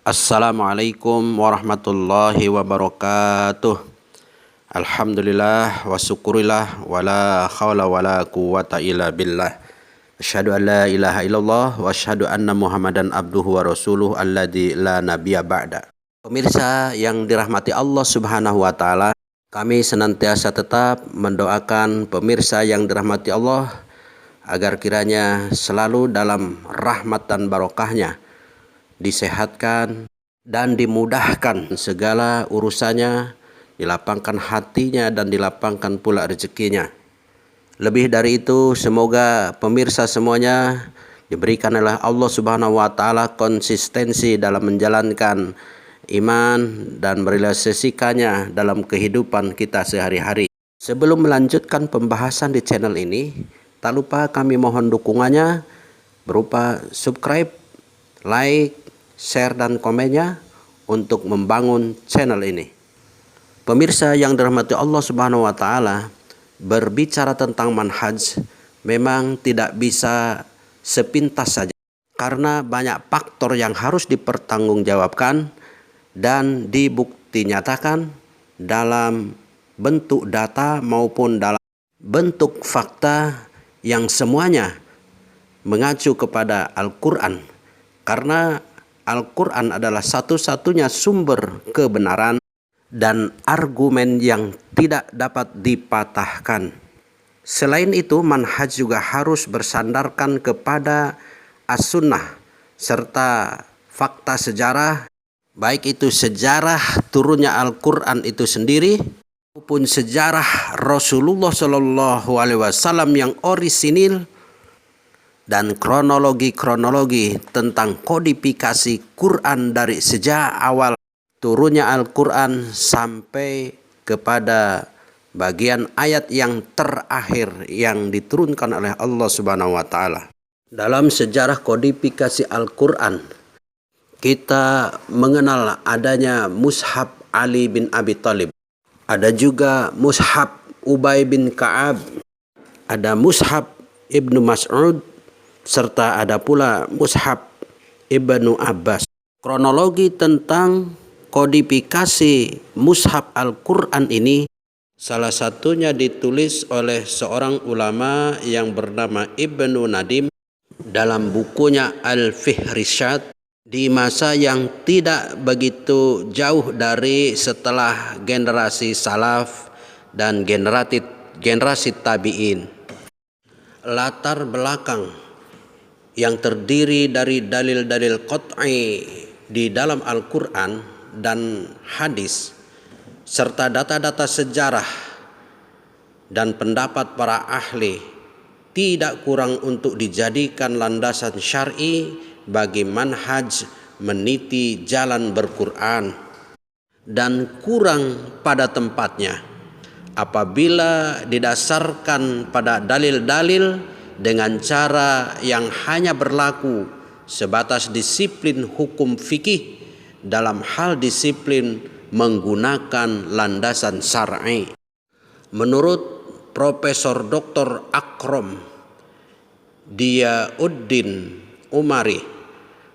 Assalamualaikum warahmatullahi wabarakatuh. Alhamdulillah wa syukurillah wa la khawla wa la quwata illa billah. Asyhadu an la ilaha illallah wa asyhadu anna Muhammadan abduhu wa rasuluh alladzi la nabiyya ba'da. Pemirsa yang dirahmati Allah Subhanahu wa taala, kami senantiasa tetap mendoakan pemirsa yang dirahmati Allah agar kiranya selalu dalam rahmat dan barokahnya, disehatkan dan dimudahkan segala urusannya, dilapangkan hatinya dan dilapangkan pula rezekinya. Lebih dari itu, semoga pemirsa semuanya diberikan oleh Allah Subhanahu wa taala konsistensi dalam menjalankan iman dan merealisasikannya dalam kehidupan kita sehari-hari. Sebelum melanjutkan pembahasan di channel ini, tak lupa kami mohon dukungannya berupa subscribe, like, share dan komennya untuk membangun channel ini. Pemirsa yang dirahmati Allah Subhanahu wa taala, berbicara tentang manhaj memang tidak bisa sepintas saja karena banyak faktor yang harus dipertanggungjawabkan dan dibukti nyatakan dalam bentuk data maupun dalam bentuk fakta yang semuanya mengacu kepada Al-Quran, karena Al-Quran adalah satu-satunya sumber kebenaran dan argumen yang tidak dapat dipatahkan. Selain itu, manhaj juga harus bersandarkan kepada as-sunnah serta fakta sejarah, baik itu sejarah turunnya Al-Quran itu sendiri maupun sejarah Rasulullah Shallallahu Alaihi Wasallam yang orisinil, dan kronologi tentang kodifikasi Quran dari sejak awal turunnya Al-Quran sampai kepada bagian ayat yang terakhir yang diturunkan oleh Allah Subhanahu wa taala. Dalam sejarah kodifikasi Al-Quran, kita mengenal adanya mushaf Ali bin Abi Thalib, ada juga mushaf Ubay bin Ka'ab, ada mushaf Ibnu Mas'ud, serta ada pula mushaf Ibnu Abbas. Kronologi tentang kodifikasi mushaf Al-Quran ini salah satunya ditulis oleh seorang ulama yang bernama Ibnu Nadim dalam bukunya Al-Fihrisat di masa yang tidak begitu jauh dari setelah generasi salaf dan generasi tabi'in. Latar belakang yang terdiri dari dalil-dalil qat'i di dalam Al-Quran dan hadis serta data-data sejarah dan pendapat para ahli tidak kurang untuk dijadikan landasan syar'i bagi manhaj meniti jalan berquran, dan kurang pada tempatnya apabila didasarkan pada dalil-dalil dengan cara yang hanya berlaku sebatas disiplin hukum fikih dalam hal disiplin menggunakan landasan syar'i. Menurut Profesor Dr. Akram Diyauddin Umari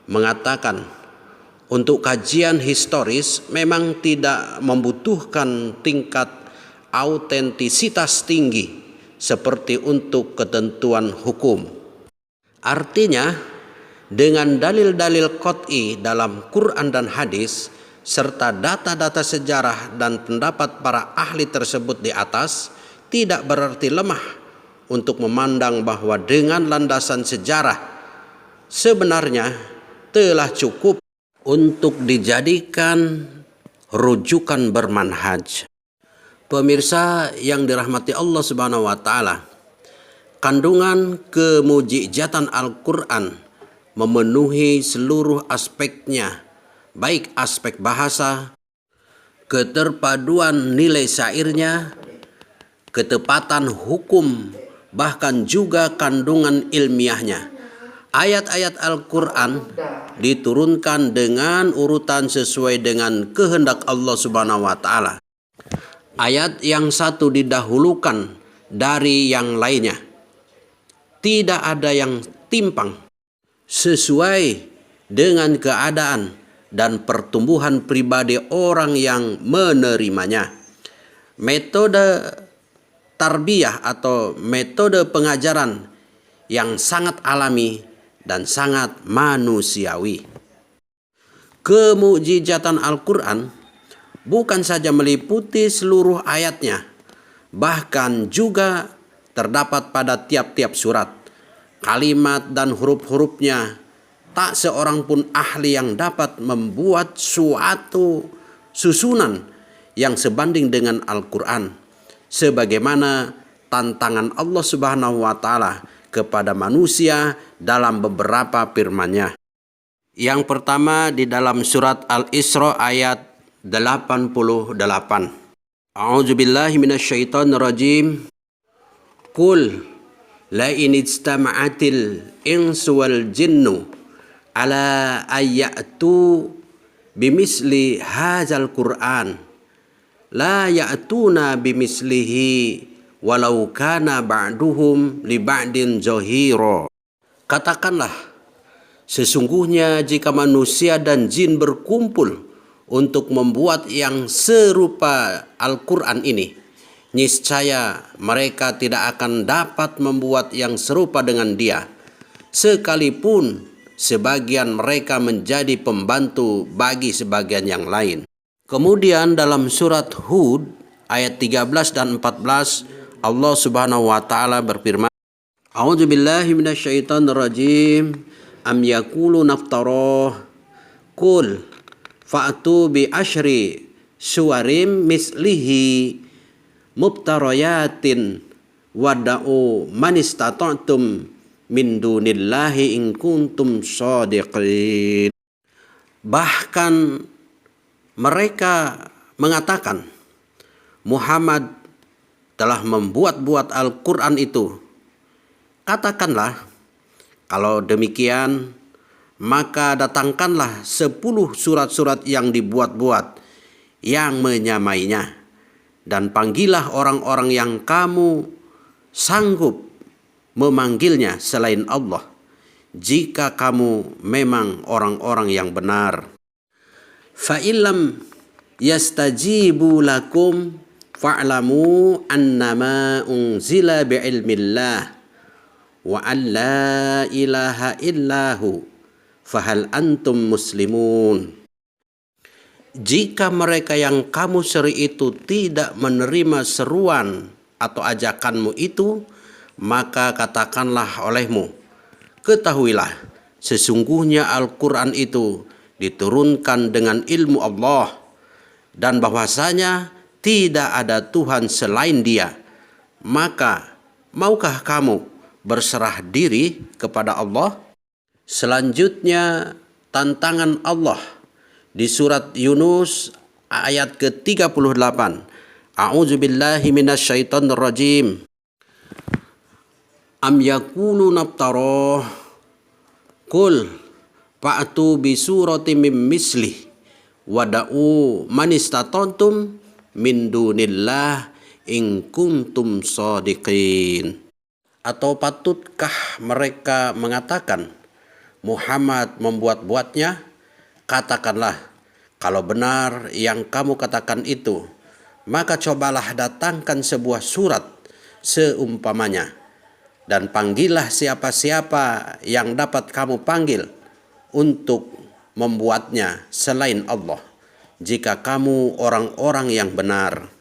mengatakan, untuk kajian historis memang tidak membutuhkan tingkat autentisitas tinggi seperti untuk ketentuan hukum. Artinya, dengan dalil-dalil qat'i dalam Quran dan hadis serta data-data sejarah dan pendapat para ahli tersebut di atas, tidak berarti lemah untuk memandang bahwa dengan landasan sejarah sebenarnya telah cukup untuk dijadikan rujukan bermanhaj. Pemirsa yang dirahmati Allah Subhanahu wa taala, kandungan kemujizatan Al-Quran memenuhi seluruh aspeknya, baik aspek bahasa, keterpaduan nilai syairnya, ketepatan hukum, bahkan juga kandungan ilmiahnya. Ayat-ayat Al-Quran diturunkan dengan urutan sesuai dengan kehendak Allah Subhanahu wa taala. Ayat yang satu didahulukan dari yang lainnya. Tidak ada yang timpang, sesuai dengan keadaan dan pertumbuhan pribadi orang yang menerimanya. Metode tarbiyah atau metode pengajaran yang sangat alami dan sangat manusiawi. Kemukjizatan Al-Quran bukan saja meliputi seluruh ayatnya, bahkan juga terdapat pada tiap-tiap surat. Kalimat dan huruf-hurufnya, tak seorang pun ahli yang dapat membuat suatu susunan yang sebanding dengan Al-Quran, sebagaimana tantangan Allah Subhanahu wa Ta'ala kepada manusia dalam beberapa firman-Nya. Yang pertama di dalam surat Al-Isra ayat 88. A'udzubillahi minasyaitonirrajim. Qul la in ijtama'atil insu wal jinnu ala ayyatu bimisli hadzal Qur'an la ya'tuna bimislihi walau kana ba'duhum li ba'din zahira. Katakanlah, sesungguhnya jika manusia dan jin berkumpul untuk membuat yang serupa Al-Quran ini, niscaya mereka tidak akan dapat membuat yang serupa dengan dia, sekalipun sebagian mereka menjadi pembantu bagi sebagian yang lain. Kemudian dalam surat Hud ayat 13 dan 14 Allah Subhanahu wa Ta'ala berfirman, A'udzubillahi minasyaitonirrajim. Am yaqulu naftarah qul fa'tu bi asyri suwarim mislihi mubtarayatin wada'u man istata'tum min dunillahi in kuntum shadiqin. Bahkan mereka mengatakan Muhammad telah membuat-buat Al-Quran itu. Katakanlah, kalau demikian, maka datangkanlah 10 surat-surat yang dibuat-buat yang menyamainya, dan panggillah orang-orang yang kamu sanggup memanggilnya selain Allah, jika kamu memang orang-orang yang benar. Fa illam yastajibu lakum fa'lamu annama unzila bi'ilmillah wa an la ilaha illahu fahal antum muslimun. Jika mereka yang kamu seri itu tidak menerima seruan atau ajakanmu itu, maka katakanlah olehmu, ketahuilah sesungguhnya Al-Quran itu diturunkan dengan ilmu Allah, dan bahwasanya tidak ada Tuhan selain Dia. Maka maukah kamu berserah diri kepada Allah? Selanjutnya tantangan Allah di surat Yunus ayat ke-38. A'udzubillahi minasyaitonirrajim. Am yaqulu naftarah qul fa'tu bi suratin mim mislih wada'u man istata'tum min dunillah in kuntum shadiqin. Atau patutkah mereka mengatakan Muhammad membuat-buatnya? Katakanlah, kalau benar yang kamu katakan itu, maka cobalah datangkan sebuah surat seumpamanya, dan panggillah siapa-siapa yang dapat kamu panggil untuk membuatnya selain Allah, jika kamu orang-orang yang benar.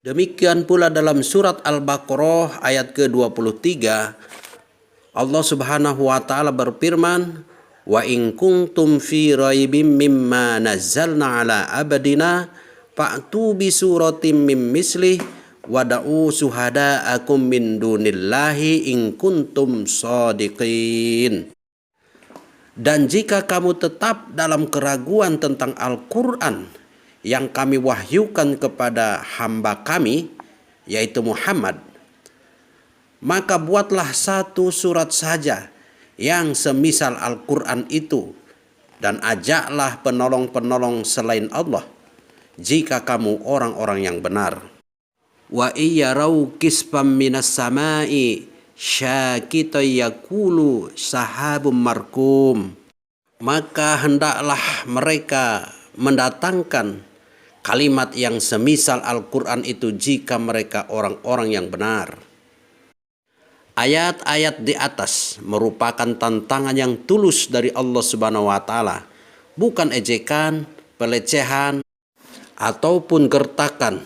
Demikian pula dalam surat Al-Baqarah ayat ke-23, Allah Subhanahu wa Ta'ala berfirman, wa in kuntum fi raibim mimma nazzalna ala abdina fa'tu bi suratim mim mislih wada'u suhada'akum min dunillahi in kuntum shadiqin. Dan jika kamu tetap dalam keraguan tentang Al-Quran yang kami wahyukan kepada hamba kami, yaitu Muhammad, maka buatlah satu surat saja yang semisal Al-Quran itu, dan ajaklah penolong-penolong selain Allah, jika kamu orang-orang yang benar. Wa iyarau kisfam minas samai syakita yakulu sahabum markum maka hendaklah mereka mendatangkan kalimat yang semisal Al-Quran itu jika mereka orang-orang yang benar. Ayat-ayat di atas merupakan tantangan yang tulus dari Allah Subhanahu wa Ta'ala, bukan ejekan, pelecehan, ataupun gertakan.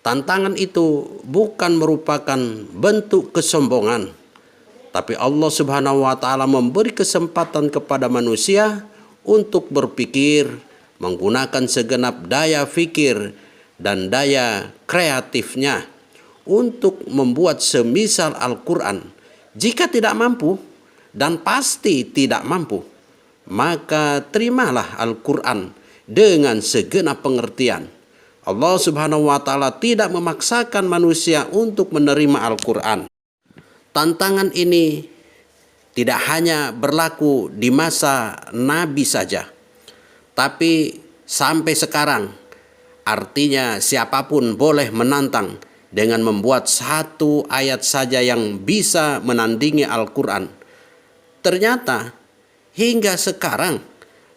Tantangan itu bukan merupakan bentuk kesombongan, tapi Allah Subhanahu wa Ta'ala memberi kesempatan kepada manusia untuk berpikir, menggunakan segenap daya fikir dan daya kreatifnya untuk membuat semisal Al-Quran. Jika tidak mampu, dan pasti tidak mampu, maka terimalah Al-Quran dengan segenap pengertian. Allah Subhanahu wa Ta'ala tidak memaksakan manusia untuk menerima Al-Quran. Tantangan ini tidak hanya berlaku di masa Nabi saja, tapi sampai sekarang. Artinya siapapun boleh menantang dengan membuat satu ayat saja yang bisa menandingi Al-Quran. Ternyata hingga sekarang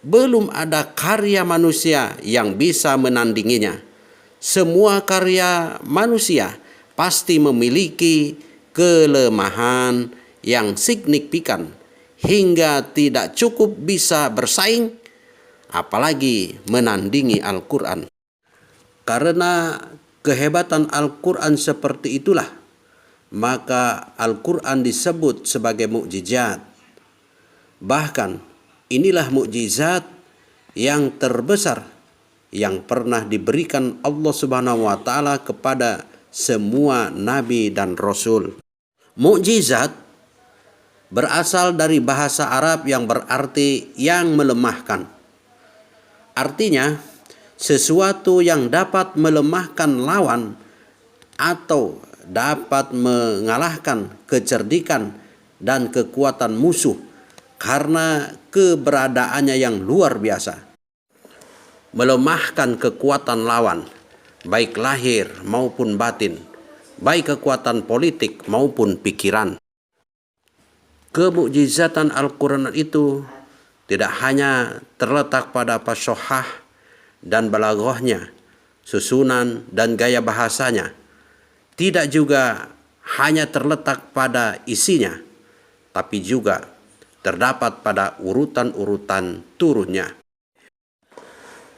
belum ada karya manusia yang bisa menandinginya. Semua karya manusia pasti memiliki kelemahan yang signifikan hingga tidak cukup bisa bersaing, apalagi menandingi Al-Quran. Karena kehebatan Al-Quran seperti itulah, maka Al-Quran disebut sebagai mukjizat. Bahkan inilah mukjizat yang terbesar yang pernah diberikan Allah Subhanahu wa Ta'ala kepada semua nabi dan rasul. Mukjizat berasal dari bahasa Arab yang berarti yang melemahkan. Artinya sesuatu yang dapat melemahkan lawan atau dapat mengalahkan kecerdikan dan kekuatan musuh karena keberadaannya yang luar biasa. Melemahkan kekuatan lawan, baik lahir maupun batin, baik kekuatan politik maupun pikiran. Kemukjizatan Al-Quran itu tidak hanya terletak pada fasohah dan balaghahnya, susunan dan gaya bahasanya. Tidak juga hanya terletak pada isinya, tapi juga terdapat pada urutan-urutan turunnya.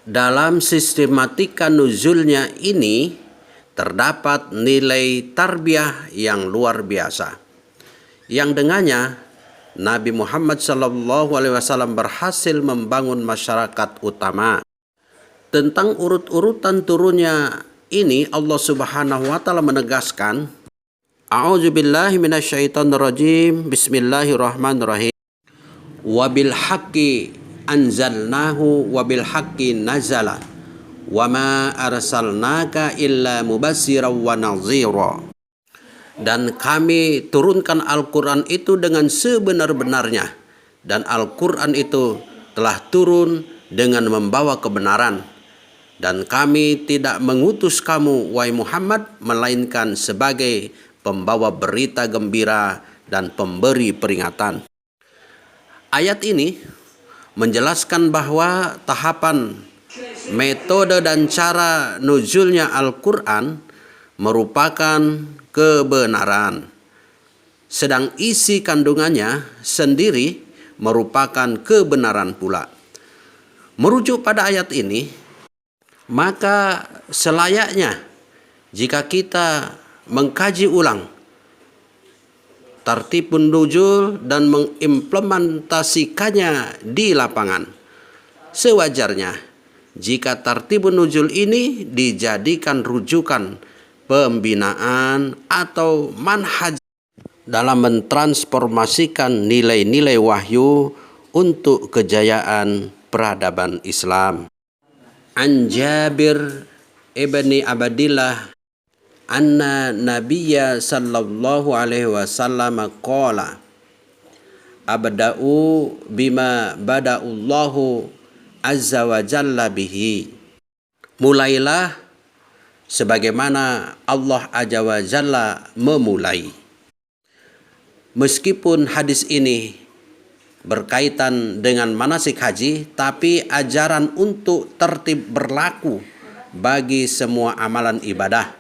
Dalam sistematika nuzulnya ini terdapat nilai tarbiyah yang luar biasa, yang dengannya Nabi Muhammad SAW berhasil membangun masyarakat utama. Tentang urut-urutan turunnya ini Allah Subhanahu wa Ta'ala menegaskan, A'udzubillahi minasyaitonirrajim, Bismillahirrahmanirrahim. Wabil haqqi anzalnahu wabil haqqi nazala wa ma arsalnaka illa mubassiran wa nadhira. Dan kami turunkan Al-Quran itu dengan sebenar-benarnya, dan Al-Quran itu telah turun dengan membawa kebenaran. Dan kami tidak mengutus kamu, wahai Muhammad, melainkan sebagai pembawa berita gembira dan pemberi peringatan. Ayat ini menjelaskan bahwa tahapan, metode dan cara nuzulnya Al-Quran merupakan kebenaran, sedang isi kandungannya sendiri merupakan kebenaran pula. Merujuk pada ayat ini, maka selayaknya jika kita mengkaji ulang tartibun nuzul dan mengimplementasikannya di lapangan, sewajarnya jika tartibun nuzul ini dijadikan rujukan pembinaan atau manhaj dalam mentransformasikan nilai-nilai wahyu untuk kejayaan peradaban Islam. An Jabir ibni Abdillah anna Nabiyya sallallahu alaihi wasallam qala abda'u bima bada'ullahu azza wa jalla bihi. Mulailah sebagaimana Allah azza wa jalla memulai. Meskipun hadis ini berkaitan dengan manasik haji, tapi ajaran untuk tertib berlaku bagi semua amalan ibadah,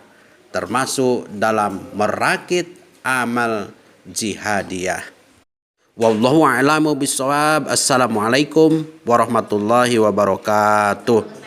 termasuk dalam merakit amal jihadiyah. Wallahu a'lamu bishawab. Assalamualaikum warahmatullahi wabarakatuh.